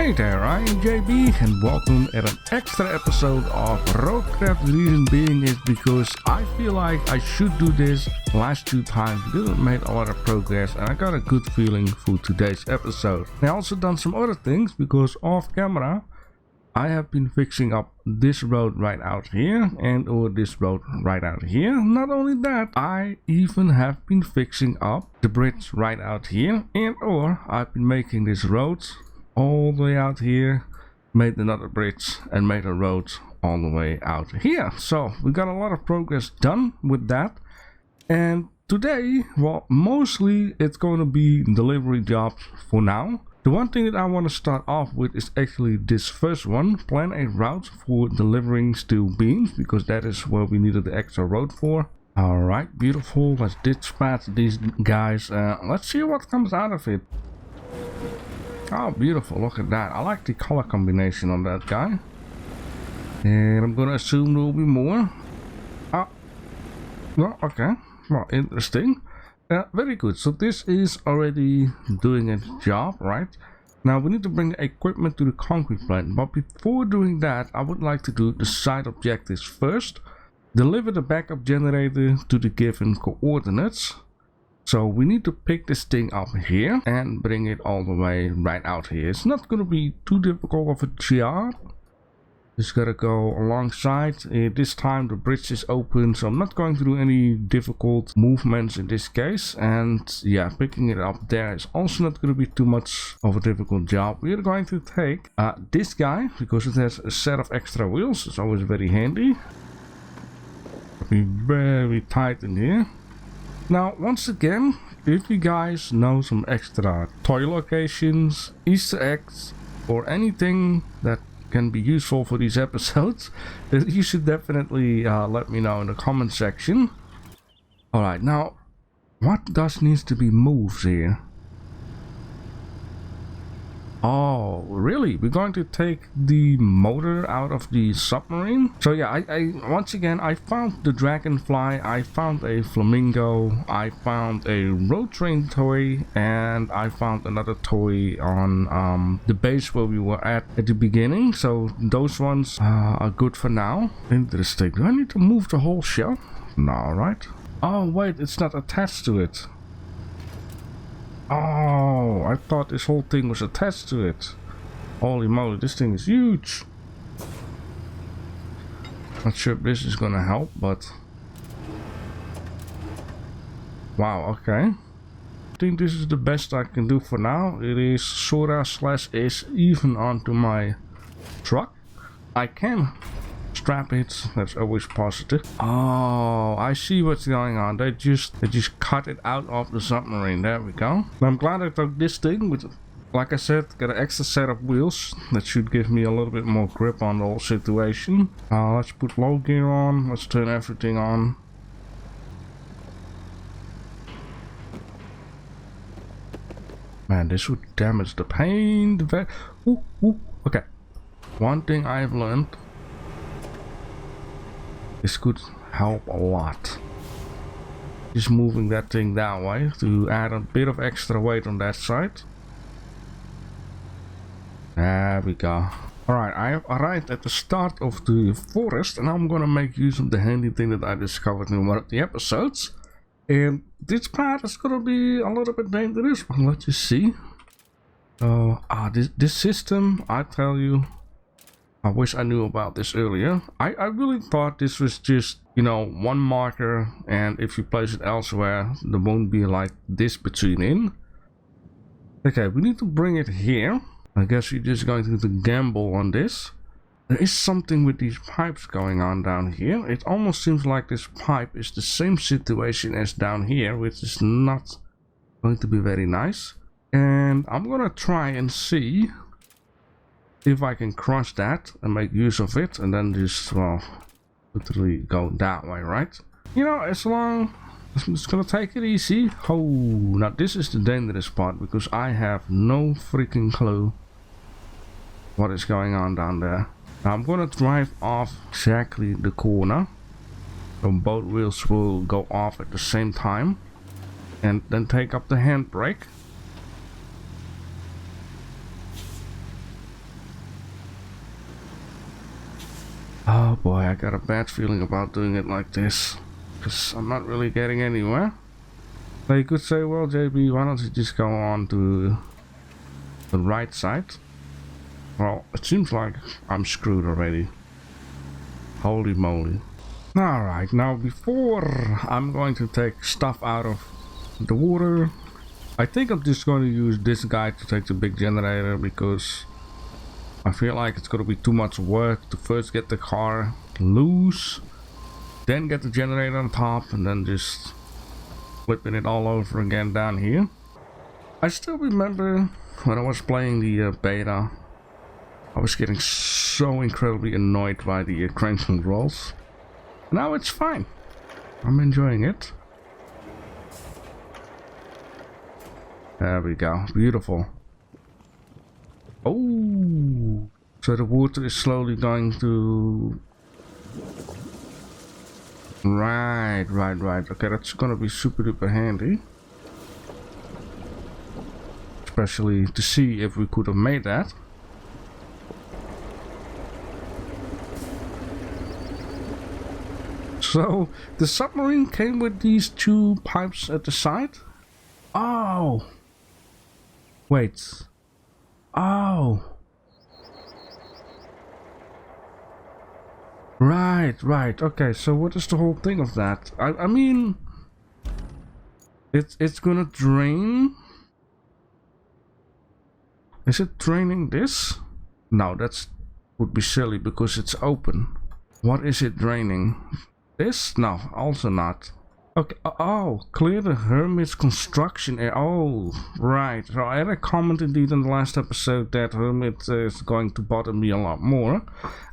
Hey there, I am JB and welcome at an extra episode of RoadCraft. The reason being is because I feel like I should do this. Last two times didn't make a lot of progress and I got a good feeling for today's episode. I also done some other things because off camera I have been fixing up this road right out here and or this road right out here. Not only that, I even have been fixing up the bridge right out here and or I've been making this road all the way out here, made another bridge and made a road all the way out here. So we got a lot of progress done with that. And today, well, mostly it's going to be delivery jobs for now. The one thing that I want to start off with is actually this first one. Plan a route for delivering steel beams, because that is where we needed the extra road for. Alright, beautiful. Let's dispatch these guys. Let's see what comes out of it. Oh, beautiful. Look at that. I like the color combination on that guy. And I'm gonna assume there will be more. Oh, well, okay. Well, interesting. Very good. So this is already doing its job, right? Now we need to bring equipment to the concrete plant. But before doing that, I would like to do the side objectives first. Deliver the backup generator to the given coordinates. So we need to pick this thing up here and bring it all the way right out here. It's not going to be too difficult of a job. Just gotta go alongside. This time the bridge is open, so I'm not going to do any difficult movements in this case. And yeah, picking it up there is also not going to be too much of a difficult job. We are going to take this guy because it has a set of extra wheels. It's always very handy. Be very tight in here. Now, once again, if you guys know some extra toy locations, Easter eggs, or anything that can be useful for these episodes, you should definitely let me know in the comment section. Alright, now, what does needs to be moved here? Oh, really? We're going to take the motor out of the submarine? So yeah, I once again, I found the dragonfly, I found a flamingo, I found a road train toy, and I found another toy on the base where we were at the beginning. So those ones are good for now. Interesting. Do I need to move the whole shell? No, right? Oh wait, it's not attached to it. Oh, I thought this whole thing was attached to it. Holy moly, this thing is huge. Not sure if this is gonna help, but wow, okay. I think this is the best I can do for now. It is sorta / is even onto my truck. I can strap it, that's always positive. Oh, I see what's going on. They just cut it out of the submarine. There we go. I'm glad I took this thing with, like I said, got an extra set of wheels that should give me a little bit more grip on the whole situation. Let's put low gear on. Let's turn everything on. Man, this would damage the paint. Ooh, okay. One thing I've learned. This could help a lot. Just moving that thing that way to add a bit of extra weight on that side. There we go. Alright, I have arrived at the start of the forest and I'm gonna make use of the handy thing that I discovered in one of the episodes. And this part is gonna be a little bit dangerous, but let's just see. This system, I tell you, I wish I knew about this earlier. I really thought this was just, you know, one marker, and if you place it elsewhere, there won't be like this between in. Okay, we need to bring it here. I guess you're just going to gamble on this. There is something with these pipes going on down here. It almost seems like this pipe is the same situation as down here, which is not going to be very nice. And I'm gonna try and see if I can cross that and make use of it, and then just, well, literally go that way, right? You know, as long as I'm just gonna take it easy. Oh, now this is the dangerous part, because I have no freaking clue what is going on down there. Now I'm gonna drive off exactly the corner, so both wheels will go off at the same time, and then take up the handbrake. Oh boy, I got a bad feeling about doing it like this, because I'm not really getting anywhere. So you could say, well JB, why don't you just go on to the right side? Well, it seems like I'm screwed already. Holy moly. Alright, now before I'm going to take stuff out of the water, I think I'm just going to use this guy to take the big generator, because I feel like it's going to be too much work to first get the car loose, then get the generator on top, and then just flipping it all over again down here. I still remember when I was playing the beta, I was getting so incredibly annoyed by the crank controls. Now it's fine. I'm enjoying it. There we go. Beautiful. Oh, so the water is slowly going to... Right. Okay, that's gonna be super duper handy. Especially to see if we could have made that. So, the submarine came with these two pipes at the side? Oh! Wait. Oh! Right. Okay, so what is the whole thing of that? I mean... It's gonna drain? Is it draining this? No, that's would be silly because it's open. What is it draining? This? No, also not. Okay, oh, clear the Hermit's construction area. Oh, right. So I had a comment indeed in the last episode that Hermit is going to bother me a lot more.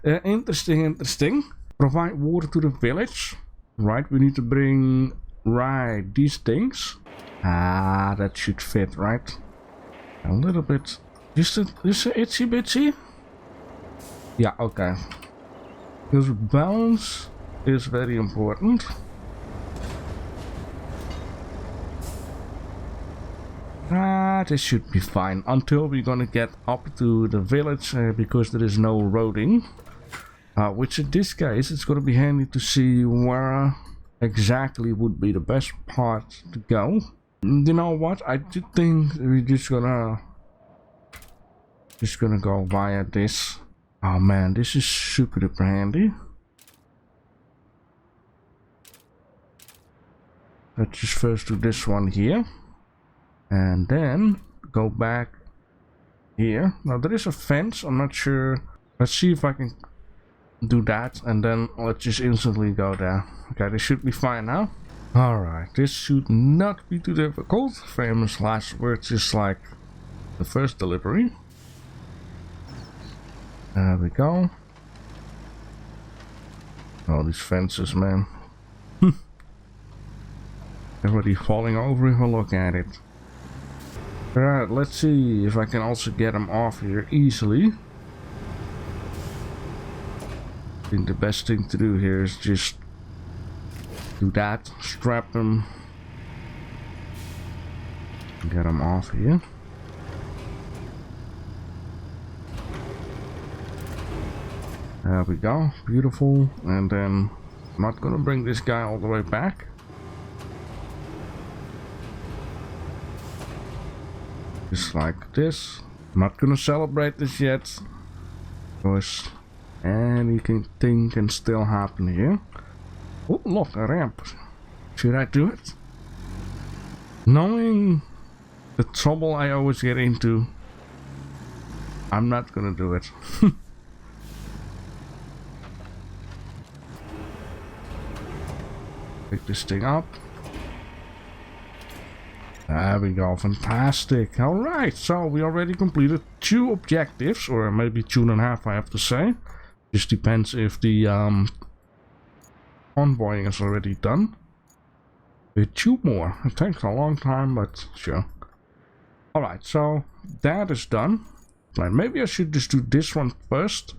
Interesting. Provide water to the village. Right, we need to bring, right, these things. Ah, that should fit, right? A little bit. Just a itsy bitsy? Yeah, okay. Because balance is very important. This should be fine until we're gonna get up to the village because there is no roading. Which in this case it's gonna be handy to see where exactly would be the best part to go. You know what? I do think we're just gonna go via this. Oh man, this is super duper handy. Let's just first do this one here. And then go back here. Now there is a fence, I'm not sure. Let's see if I can do that, and then let's just instantly go there. Okay, this should be fine now. Alright, this should not be too difficult. Famous last words, just like the first delivery. There we go. Oh, these fences, man. Everybody falling over if I look at it. Alright, let's see if I can also get them off here easily. I think the best thing to do here is just do that, strap them, get them off here. There we go, beautiful. And then I'm not gonna bring this guy all the way back. Just like this. I'm not gonna celebrate this yet, because anything can still happen here. Oh, look, a ramp. Should I do it? Knowing the trouble I always get into, I'm not gonna do it. Pick this thing up. There we go, fantastic. Alright, so we already completed 2 objectives, or maybe 2.5 I have to say. Just depends if the convoying is already done. With 2 more. It takes a long time, but sure. Alright, so that is done. Right, maybe I should just do this one first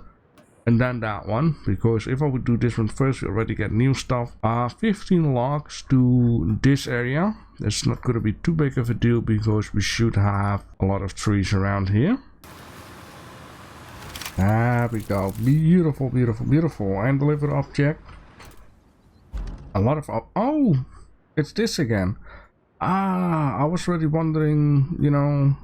and then that one, because if I would do this one first, we already get new stuff. 15 logs to this area. It's not going to be too big of a deal because we should have a lot of trees around here. There we go. Beautiful, beautiful, beautiful. And deliver object. A lot of... Oh! It's this again. I was already wondering, you know,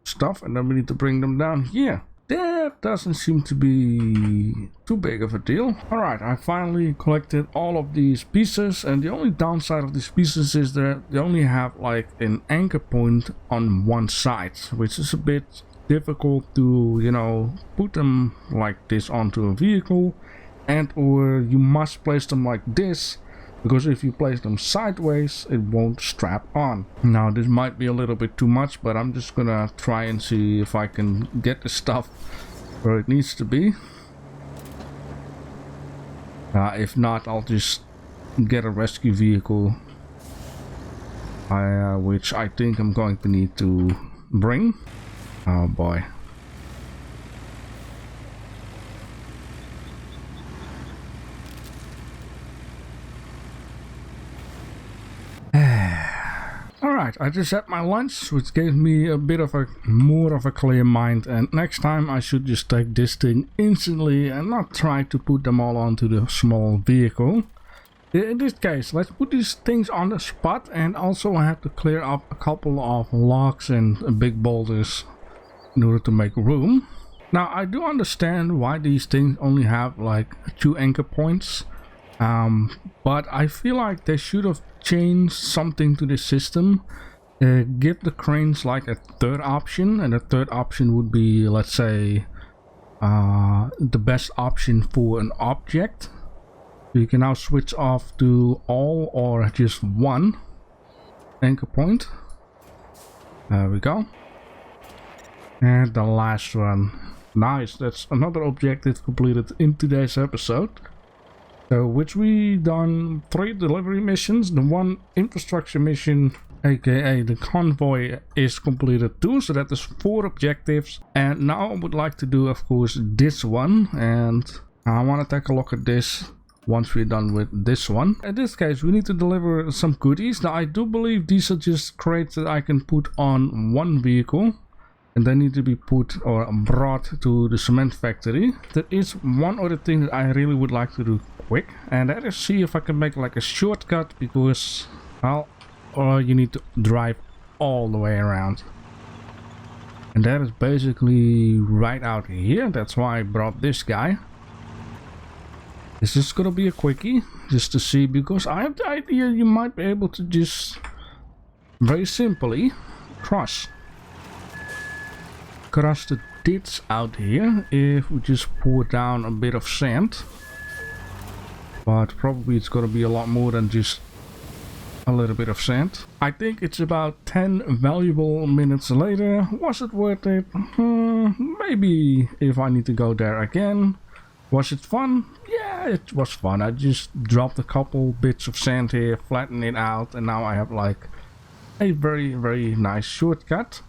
stuff, and then we need to bring them down here. That doesn't seem to be too big of a deal. Alright, I finally collected all of these pieces, and the only downside of these pieces is that they only have like an anchor point on one side, which is a bit difficult to, you know, put them like this onto a vehicle, and or you must place them like this, because if you place them sideways it won't strap on. Now this might be a little bit too much, but I'm just gonna try and see if I can get the stuff where it needs to be. If not, I'll just get a rescue vehicle, which I think I'm going to need to bring. Oh boy. Alright, I just had my lunch, which gave me a bit of a more of a clear mind, and next time I should just take this thing instantly and not try to put them all onto the small vehicle. In this case, let's put these things on the spot, and also I have to clear up a couple of logs and big boulders in order to make room. Now I do understand why these things only have like 2 anchor points, but I feel like they should have changed something to the system. Give the cranes like a third option, and the third option would be, let's say, the best option for an object. You can now switch off to all or just 1 anchor point. There we go. And the last one. Nice, that's another objective completed in today's episode. So, which we done 3 delivery missions. The 1 infrastructure mission, aka the convoy, is completed too. So that is 4 objectives. And now I would like to do, of course, this one. And I want to take a look at this once we're done with this one. In this case, we need to deliver some goodies. Now, I do believe these are just crates that I can put on 1 vehicle, and they need to be put or brought to the cement factory. There is one other thing that I really would like to do quick, and that is see if I can make like a shortcut, because, well, you need to drive all the way around. And that is basically right out here. That's why I brought this guy. This is gonna be a quickie, just to see, because I have the idea you might be able to just very simply cross the ditch out here if we just pour down a bit of sand. But probably it's gonna be a lot more than just a little bit of sand. I think it's about 10 valuable minutes later. Was it worth it? Maybe if I need to go there again. Was it fun? Yeah, it was fun. I just dropped a couple bits of sand here, flattened it out, and now I have like a very, very nice shortcut.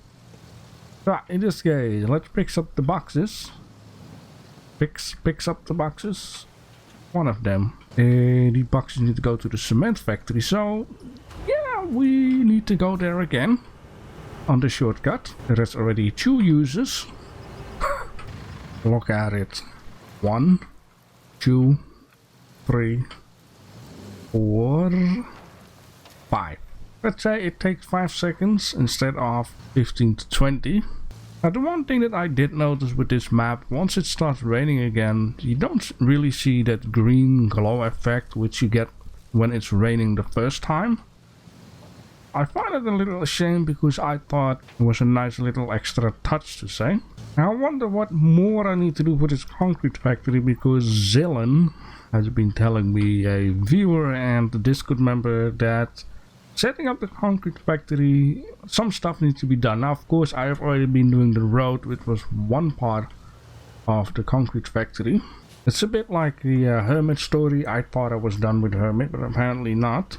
So in this case, let's pick up the boxes. Picks up the boxes. One of them. The boxes need to go to the cement factory, so yeah, we need to go there again on the shortcut. There is already 2 users. Look at it. 1, 2, 3, 4, 5. Let's say it takes 5 seconds instead of 15 to 20. Now, the one thing that I did notice with this map, once it starts raining again, you don't really see that green glow effect which you get when it's raining the first time. I find it a little shame, because I thought it was a nice little extra touch to say. Now I wonder what more I need to do for this concrete factory, because Zillen has been telling me, a viewer and a Discord member, that setting up the concrete factory, some stuff needs to be done. Now, of course, I have already been doing the road, which was one part of the concrete factory. It's a bit like the Hermit story. I thought I was done with Hermit, but apparently not.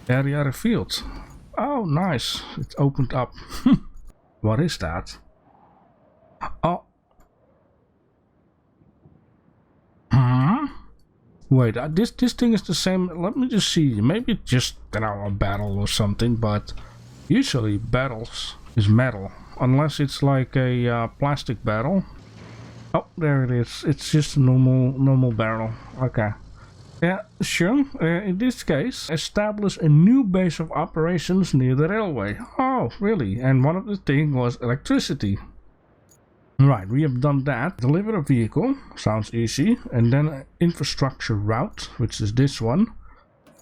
Area revealed. Oh, nice. It's opened up. What is that? Oh. Wait, this thing is the same. Let me just see. Maybe it's just, you know, a battle or something, but usually battles is metal. Unless it's like a plastic battle. Oh, there it is. It's just a normal barrel. Okay. Yeah, sure. In this case, establish a new base of operations near the railway. Oh, really? And one of the things was electricity. Right, we have done that. Deliver a vehicle. Sounds easy. And then infrastructure route, which is this one.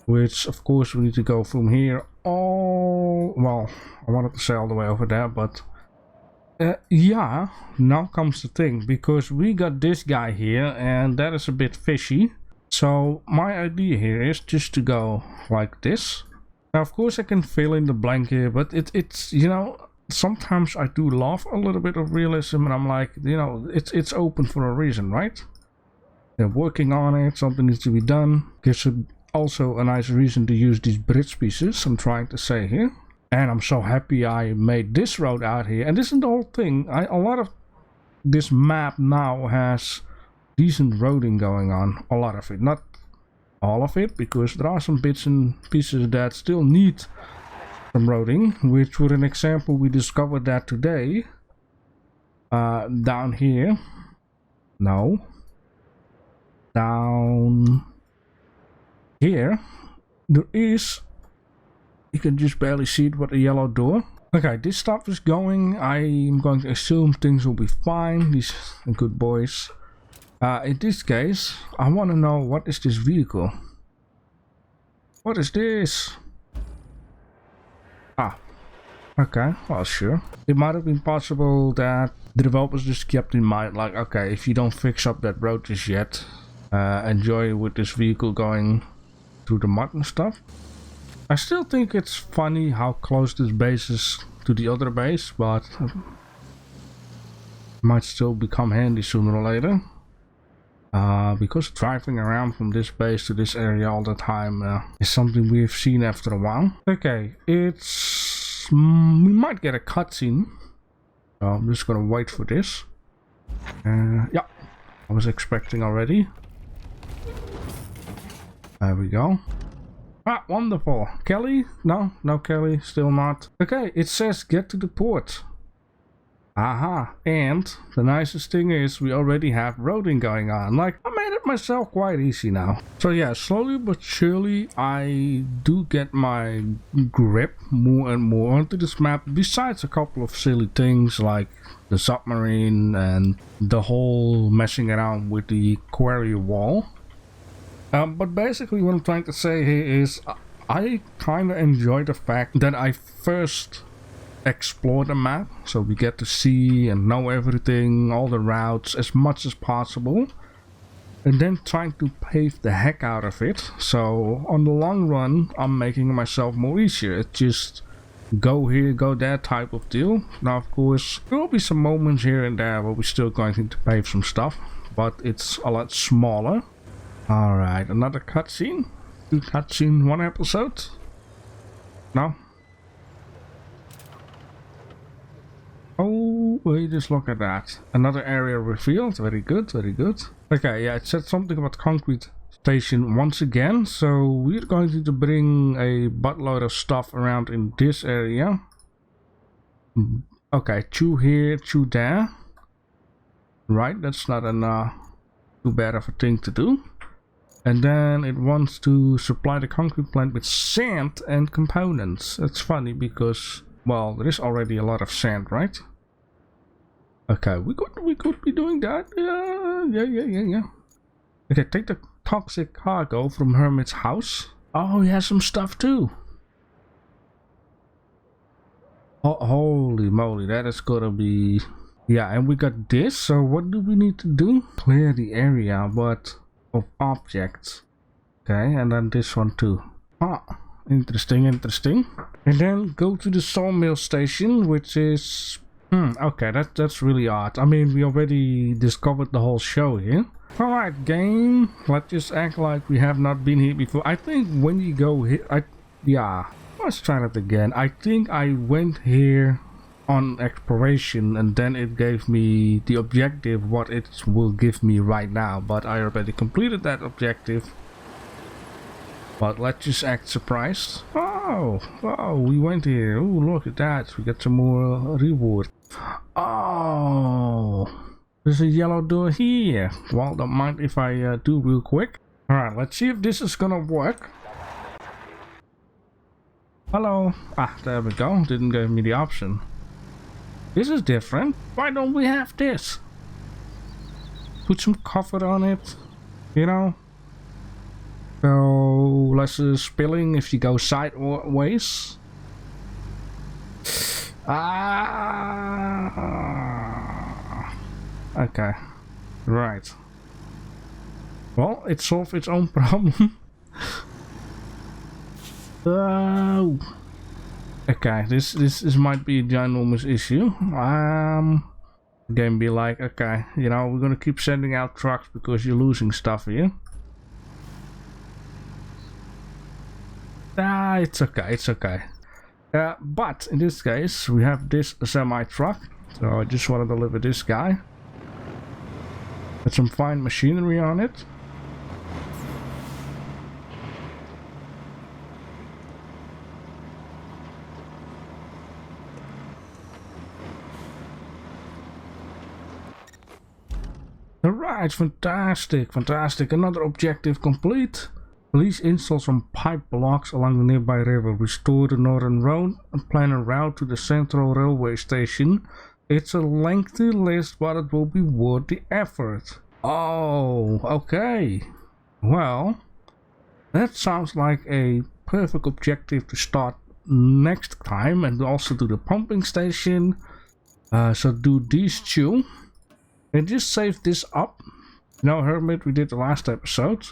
Which, of course, we need to go from here all... Well, I wanted to say all the way over there, but... yeah, now comes the thing. Because we got this guy here, and that is a bit fishy. So, my idea here is just to go like this. Now, of course, I can fill in the blank here, but it's, you know... Sometimes I do love a little bit of realism, and I'm like, you know, it's open for a reason, right? They're working on it, something needs to be done. Gives it also a nice reason to use these bridge pieces, I'm trying to say here. And I'm so happy I made this road out here. And this is the whole thing. A lot of this map now has decent roading going on. A lot of it. Not all of it, because there are some bits and pieces that still need some roading. Which, for an example, we discovered that today. Down here. No. Down here. There is... You can just barely see it with a yellow door. Okay, this stuff is going. I'm going to assume things will be fine. These are good boys. In this case, I want to know, what is this vehicle? What is this? Ah, okay, well, sure. It might have been possible that the developers just kept in mind, like, okay, if you don't fix up that road just yet, enjoy with this vehicle going through the mud and stuff. I still think it's funny how close this base is to the other base, but it might still become handy sooner or later. Because driving around from this base to this area all the time is something we've seen after a while. Okay, it's... we might get a cutscene. So I'm just gonna wait for this. Yeah, I was expecting already. There we go. Ah, wonderful. Kelly? No, no Kelly, still not. Okay, it says get to the port. Aha, and the nicest thing is we already have roading going on. Like, I made it myself quite easy now. So yeah, slowly but surely I do get my grip more and more onto this map. Besides a couple of silly things like the submarine and the whole messing around with the quarry wall. But basically what I'm trying to say here is I kind of enjoy the fact that I first explore the map, so we get to see and know everything, all the routes as much as possible, and then trying to pave the heck out of it. So on the long run I'm making myself more easier. It's just go here, go there type of deal. Now of course there will be some moments here and there where we're still going to pave some stuff, but it's a lot smaller. Alright, another cutscene. 2 cutscene, 1 episode. No? Oh, wait, just look at that. Another area revealed. Very good, very good. Okay, yeah, it said something about concrete station once again. So we're going to bring a buttload of stuff around in this area. Okay, 2 here, 2 there. Right, that's not too bad of a thing to do. And then it wants to supply the concrete plant with sand and components. That's funny because, well, there is already a lot of sand, right? Okay, we could be doing that. Yeah. Okay, take the toxic cargo from Hermit's house. Oh, he has some stuff too. Oh, holy moly, that is gonna be... Yeah, and we got this. So what do we need to do? Clear the area, but... of objects. Okay, and then this one too. Ah, interesting. And then go to the sawmill station, which is okay, that's really odd. I mean, we already discovered the whole show here. Alright, game, let's just act like we have not been here before. I think when you go here, let's try that again. I think I went here on exploration and then it gave me the objective what it will give me right now, but I already completed that objective. But let's just act surprised. Oh, we went here. Oh, look at that, we got some more reward. Oh, There's a yellow door here. Well, don't mind if I do real quick. Alright, let's see if this is gonna work. Hello. Ah, there we go. Didn't give me the option. This is different. Why don't we have this? Put some cover on it. You know? So less spilling if you go sideways. Okay. Right. Well, it solved its own problem. Oh. Okay, this might be a ginormous issue. Game be like, okay, you know, we're gonna keep sending out trucks because you're losing stuff here. It's okay, it's okay. But in this case, we have this semi-truck. So I just want to deliver this guy. With some fine machinery on it. Alright, fantastic, fantastic. Another objective complete. Please install some pipe blocks along the nearby river. Restore the northern road and plan a route to the central railway station. It's a lengthy list, but it will be worth the effort. Oh, okay. Well, that sounds like a perfect objective to start next time, and also do the pumping station. So do these two. And just save this up. You know, Hermit, we did the last episode.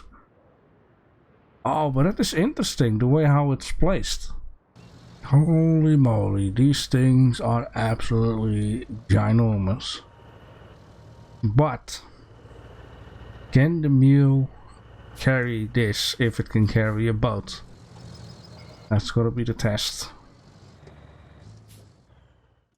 Oh, but that is interesting, the way how it's placed. Holy moly, these things are absolutely ginormous. But can the mule carry this if it can carry a boat? That's gotta be the test.